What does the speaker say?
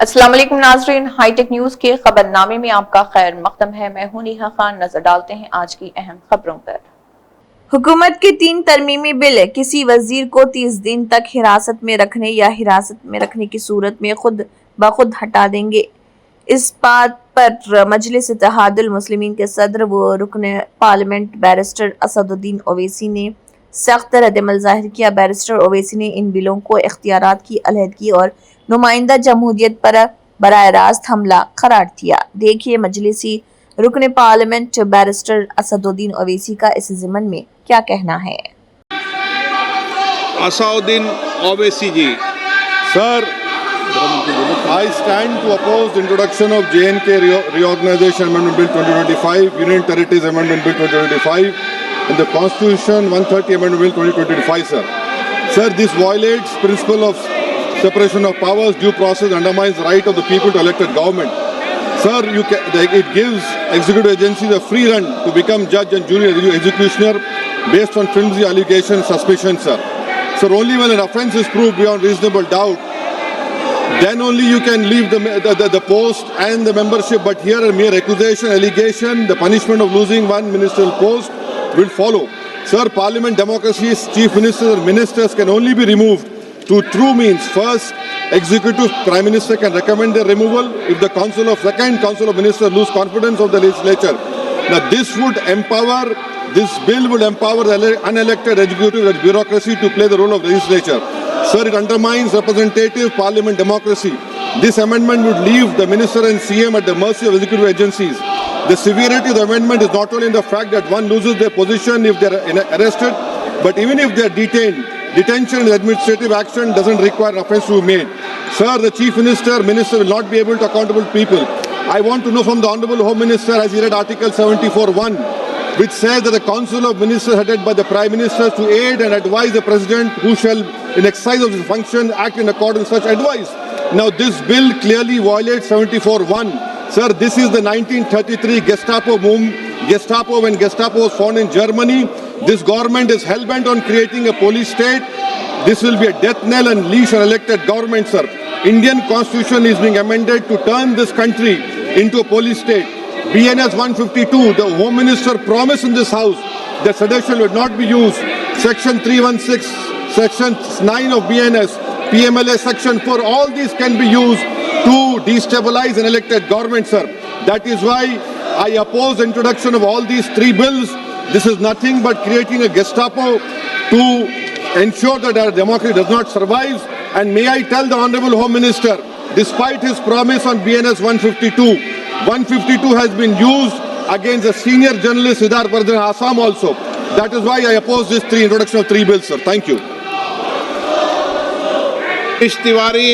अस्सलाम वालेकुम नाज़रीन, हाईटेक न्यूज के खबरनामे में आपका खैर मकदम है। मैं हूं नेहा खान। नजर डालते हैं आज की अहम खबरों पर। हुकूमत के 3 तरमीमी बिल किसी वजीर को 30 दिन तक हिरासत में रखने या हिरासत में रखने की सूरत में खुद ब खुद हटा देंगे। इस बात पर मजलिस इत्तेहादुल मुस्लिमीन के सदर व रुकन पार्लियामेंट बैरिस्टर असदुद्दीन ओवैसी ने सख्त रद्दअमल जाहिर किया। बैरिस्टर ओवैसी ने इन बिलों को इख्तियारात की अलहदगी और नुमाइंदा जमहूरियत पर बराह रास्त हमला करार दिया। देखिए मजलिसी रुकन पार्लियामेंट बैरिस्टर असदुद्दीन ओवैसी का इस ज़िमन में क्या कहना है। असदुद्दीन ओवैसी जी। Sir, I stand to oppose the introduction of J&K Reorganization Amendment Bill 2025, Union Territories Amendment Bill 2025, and the Constitution 130 Amendment Bill 2025, sir. Sir, this violates principle of separation of powers, due process, undermines the right of the people to elected government. Sir, it gives executive agencies a free run to become judge and junior executioner based on flimsy allegations, suspicions, sir. Sir, only when an offence is proved beyond reasonable doubt, then only you can leave the post and the membership. But here a mere accusation, allegation, the punishment of losing one ministerial post will follow. Sir, Parliament democracy's chief ministers and ministers can only be removed through true means. First, executive prime minister can recommend their removal if the council of ministers lose confidence of the legislature. Now this bill would empower the unelected executive bureaucracy to play the role of legislature. Sir, it undermines representative parliament democracy. This amendment would leave the minister and CM at the mercy of executive agencies. The severity of the amendment is not only in the fact that one loses their position if they are arrested, but even if they are detained. Detention and administrative action doesn't require offence to be made. Sir, the chief minister will not be able to accountable people. I want to know from the Honourable Home Minister, has he read Article 74(1), which says that the Council of Ministers headed by the Prime Minister to aid and advise the President, who shall, in exercise of his function, act in accordance with such advice. Now this bill clearly violates 74(1). Sir, this is the 1933 Gestapo when Gestapo was found in Germany. This government is hell-bent on creating a police state. This will be a death knell and leash on elected government, sir. Indian constitution is being amended to turn this country into a police state. BNS 152, the Home Minister promised in this house that sedition would not be used. Section 316, Section 9 of BNS, PMLA Section 4, all these can be used to destabilize an elected government, sir. That is why I oppose the introduction of all these 3 bills. This is nothing but creating a Gestapo to ensure that our democracy does not survive. And may I tell the Honourable Home Minister, despite his promise on BNS 152 has been used against a senior journalist, Siddharth Vardhan, Assam also. That is why I oppose this introduction of 3 bills, sir. Thank you. Tiwari